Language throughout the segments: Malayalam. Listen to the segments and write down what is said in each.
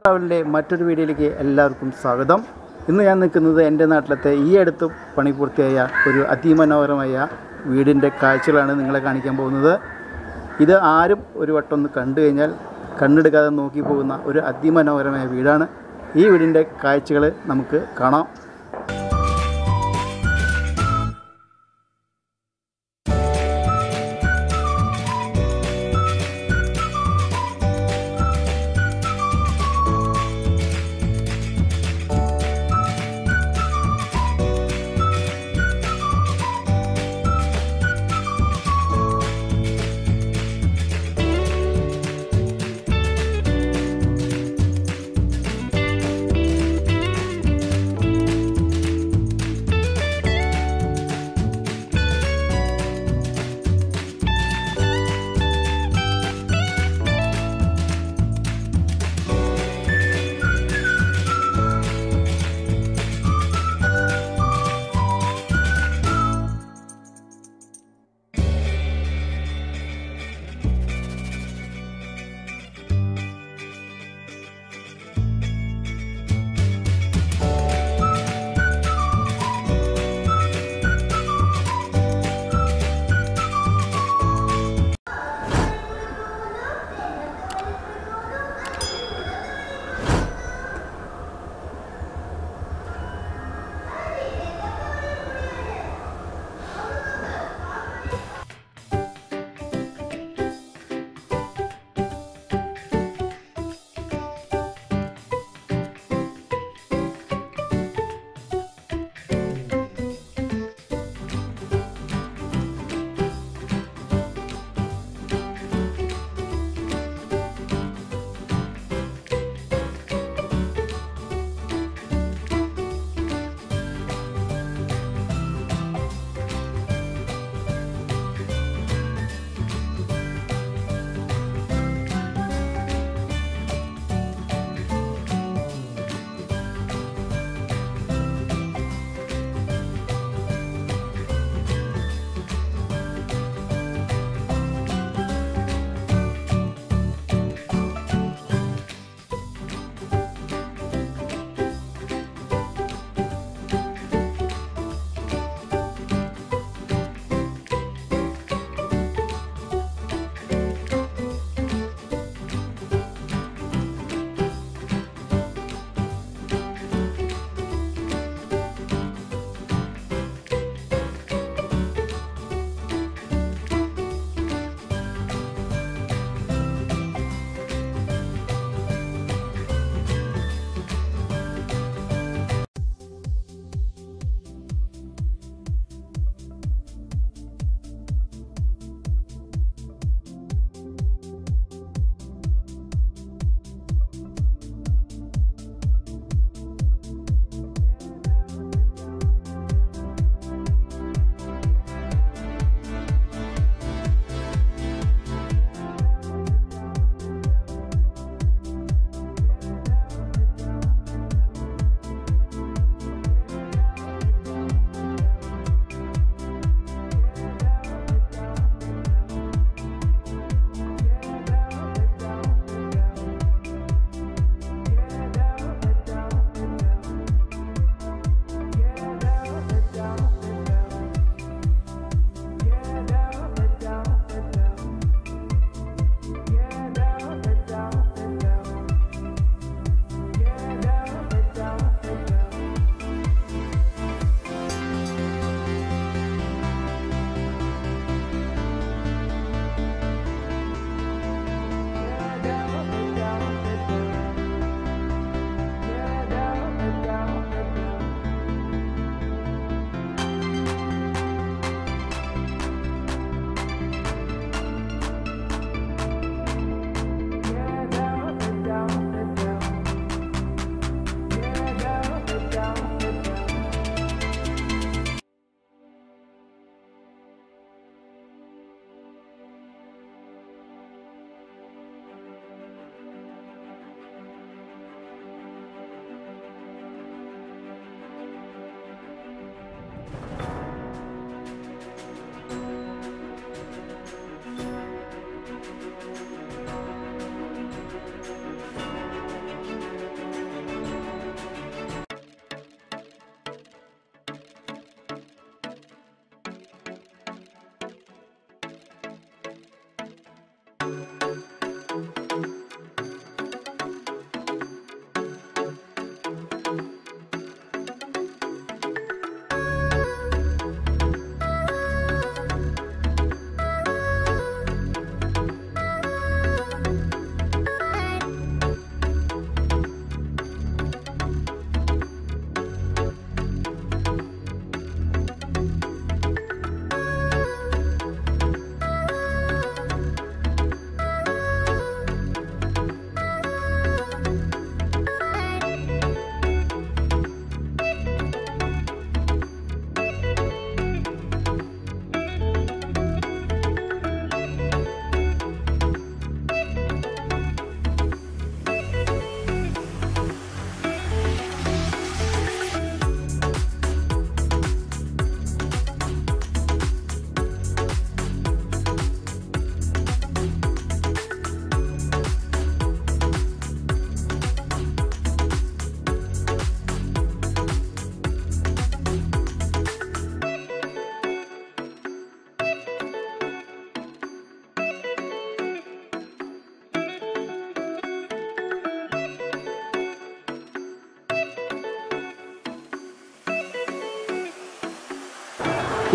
ട്രാവലിൻ്റെ മറ്റൊരു വീഡിയോയിലേക്ക് എല്ലാവർക്കും സ്വാഗതം. ഇന്ന് ഞാൻ നിൽക്കുന്നത് എൻ്റെ നാട്ടിലത്തെ ഈ അടുത്ത് പണി പൂർത്തിയായ ഒരു അതിമനോഹരമായ വീടിൻ്റെ കാഴ്ചകളാണ് നിങ്ങളെ കാണിക്കാൻ പോകുന്നത്. ഇത് ആരും ഒരു വട്ടം ഒന്ന് കണ്ടു കഴിഞ്ഞാൽ കണ്ണെടുക്കാതെ നോക്കി പോകുന്ന ഒരു അതിമനോഹരമായ വീടാണ്. ഈ വീടിൻ്റെ കാഴ്ചകൾ നമുക്ക് കാണാം.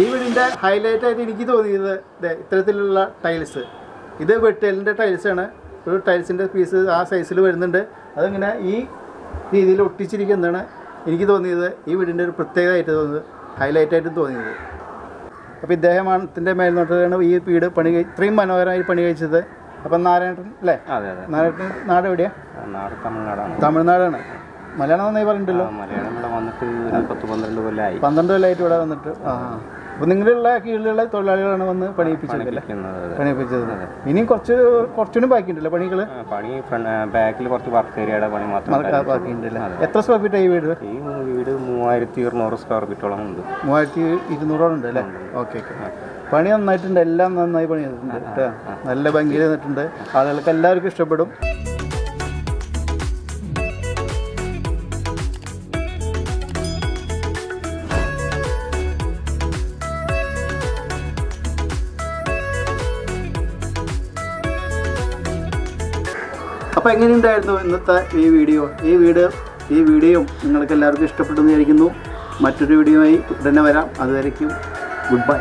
ഈ വീടിൻ്റെ ഹൈലൈറ്റായിട്ട് എനിക്ക് തോന്നിയത് ഇത്തരത്തിലുള്ള ടൈൽസ്. ഇത് വെട്ടലിൻ്റെ ടൈൽസാണ്. ഒരു ടൈൽസിൻ്റെ പീസ് ആ സൈസിൽ വരുന്നുണ്ട്. അതിങ്ങനെ ഈ രീതിയിൽ ഒട്ടിച്ചിരിക്കുന്നതാണ് എനിക്ക് തോന്നിയത് ഈ വീടിൻ്റെ ഒരു പ്രത്യേകമായിട്ട് തോന്നുന്നത്, ഹൈലൈറ്റായിട്ട് തോന്നിയത്. അപ്പോൾ ഇദ്ദേഹത്തിൻ്റെ മേൽനോട്ടത്തിലാണ് ഈ വീട് ഇത്രയും മനോഹരമായി പണി കഴിച്ചത്. അപ്പം നാരായണൻ അല്ലേ? നാരായണൻ നാട് എവിടെയാണ്? തമിഴ്നാടാണ്. മലയാളം നന്നായി പറഞ്ഞിട്ടുണ്ടല്ലോ. 12 കൊല്ലമായിട്ട് ഇവിടെ വന്നിട്ട്. അപ്പോൾ നിങ്ങളുള്ള കീഴിലുള്ള തൊഴിലാളികളാണ് വന്ന് പണിയിപ്പിച്ചത്. ഇനിയും കുറച്ചുകൂടി ബാക്കിയുണ്ടല്ലോ പണികൾ. ബാക്കിൽ കുറച്ച് വർക്ക് ഏരിയയുടെ പണി മാത്രം ബാക്കിയുണ്ടല്ലേ? എത്ര സ്ക്വയർ ഫീറ്റ് ഈ വീട്? ഈ വീട് 3200 സ്ക്വയർ ഫീറ്റോളം ഉണ്ട്. 3200 ഉണ്ട് അല്ലേ? ഓക്കെ. പണി നന്നായിട്ടുണ്ട്. എല്ലാം നന്നായി പണി ചെയ്തിട്ടുണ്ട് കേട്ടോ. നല്ല ഭംഗിയിൽ നിന്നിട്ടുണ്ട്. ആളുകൾക്ക് എല്ലാവർക്കും ഇഷ്ടപ്പെടും. അപ്പോൾ എങ്ങനെയുണ്ടായിരുന്നു ഇന്നത്തെ ഈ വീഡിയോ? ഈ വീഡിയോ നിങ്ങൾക്ക് എല്ലാവർക്കും ഇഷ്ടപ്പെട്ടെന്ന് വിചാരിക്കുന്നു. മറ്റൊരു വീഡിയോയുമായി ഉടനെ വരാം. അതുവരേക്കും ഗുഡ് ബൈ.